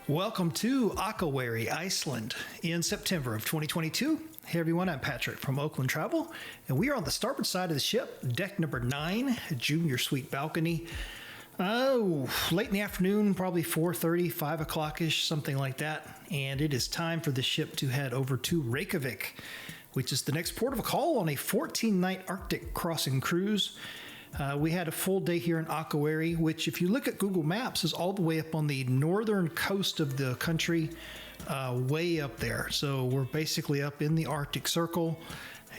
Welcome to Akureyri, Iceland in September of 2022. Hey everyone, I'm Patrick from Oakland Travel, and we are on the starboard side of the ship, deck number 9, junior suite balcony. Late in the afternoon, probably 4:30, 5 o'clock-ish, something like that. And it is time for the ship to head over to Reykjavik, which is the next port of call on a 14-night Arctic crossing cruise. We had a full day here in Akureyri, which if you look at Google Maps is all the way up on the northern coast of the country, way up there. So we're basically up in the Arctic Circle,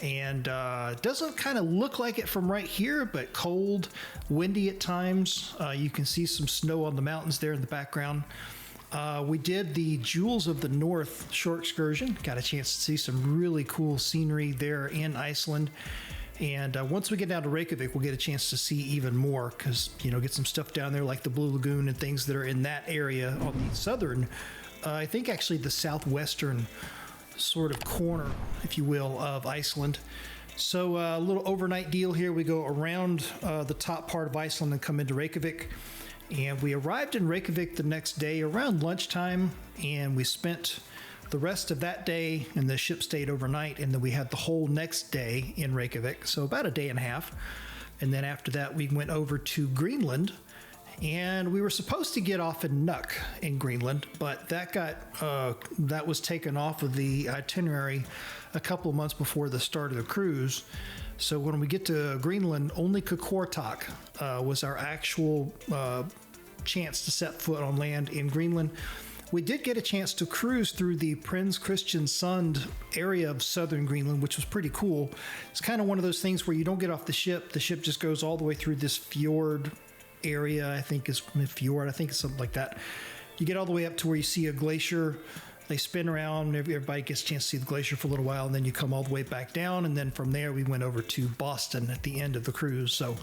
and it doesn't kind of look like it from right here, but cold, windy at times. You can see some snow on the mountains there in the background. We did the Jewels of the North short excursion, got a chance to see some really cool scenery there in Iceland. And once we get down to Reykjavik, we'll get a chance to see even more because, get some stuff down there like the Blue Lagoon and things that are in that area on the southern, I think actually the southwestern sort of corner, if you will, of Iceland. So a little overnight deal here. We go around the top part of Iceland and come into Reykjavik. And we arrived in Reykjavik the next day around lunchtime, and we spent the rest of that day, and the ship stayed overnight, and then we had the whole next day in Reykjavik, so about a day and a half. And then after that, we went over to Greenland, and we were supposed to get off in Nuuk in Greenland, but that was taken off of the itinerary a couple of months before the start of the cruise. So when we get to Greenland, only Qaqortoq was our actual chance to set foot on land in Greenland. We did get a chance to cruise through the Prins Christian Sund area of southern Greenland, which was pretty cool. It's kind of one of those things where you don't get off the ship. The ship just goes all the way through this fjord area, I think it's something like that. You get all the way up to where you see a glacier. They spin around, everybody gets a chance to see the glacier for a little while, and then you come all the way back down, and then from there we went over to Boston at the end of the cruise. So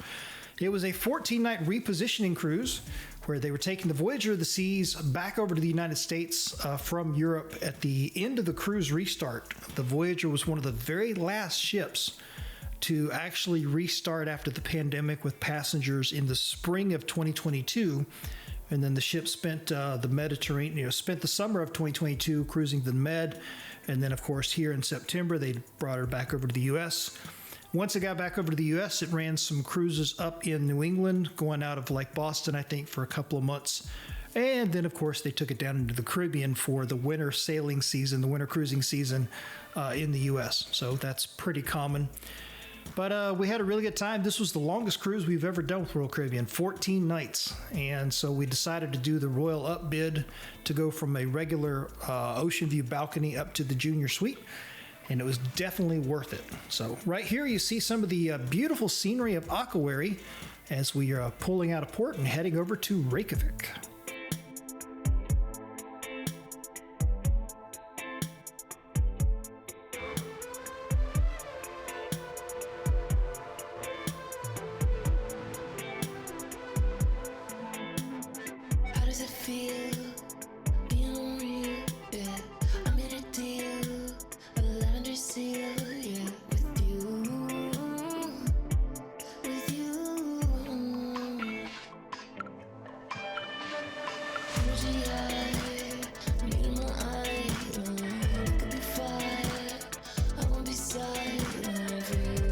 it was a 14-night repositioning cruise where they were taking the Voyager of the Seas back over to the United States from Europe at the end of the cruise restart. The Voyager was one of the very last ships to actually restart after the pandemic with passengers in the spring of 2022. And then the ship spent the Mediterranean, spent the summer of 2022 cruising the Med. And then, of course, here in September, they brought her back over to the U.S. Once it got back over to the U.S., it ran some cruises up in New England, going out of like Boston, I think, for a couple of months. And then, of course, they took it down into the Caribbean for the winter sailing season, the winter cruising season in the U.S. So that's pretty common. But we had a really good time. This was the longest cruise we've ever done with Royal Caribbean, 14 nights. And so we decided to do the Royal Upbid to go from a regular ocean view balcony up to the junior suite. And it was definitely worth it. So right here you see some of the beautiful scenery of Akureyri as we are pulling out of port and heading over to Reykjavik. How does it feel being unreal? Yeah, I made a deal, a lavender seal, yeah, with you. Energy high, need in my eye, it could be fire, I won't be silent for you.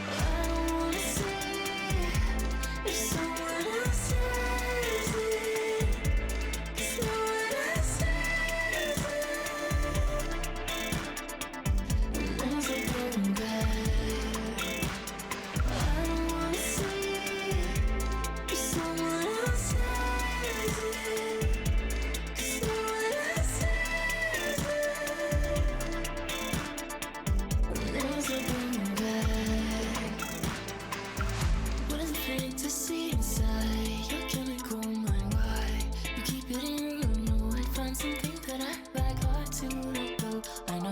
I don't wanna say if someone else says it, 'cause no one else says it. And there's no going back. I don't wanna say if someone else says it, 'cause no one else says it. And there's no going back. What is it fake to see inside your chemical mind? Why you keep it in? I know I find something that I like hard to let go. I know.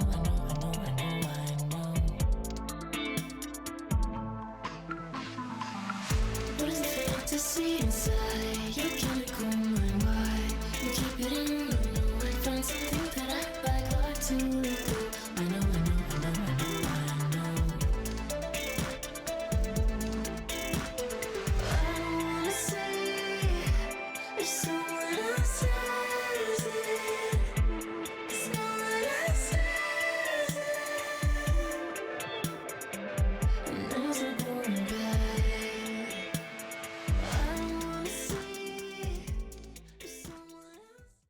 What is it fake to see inside your chemical mind? Why you keep it in? I know I find something that I like hard to let go. I know. someone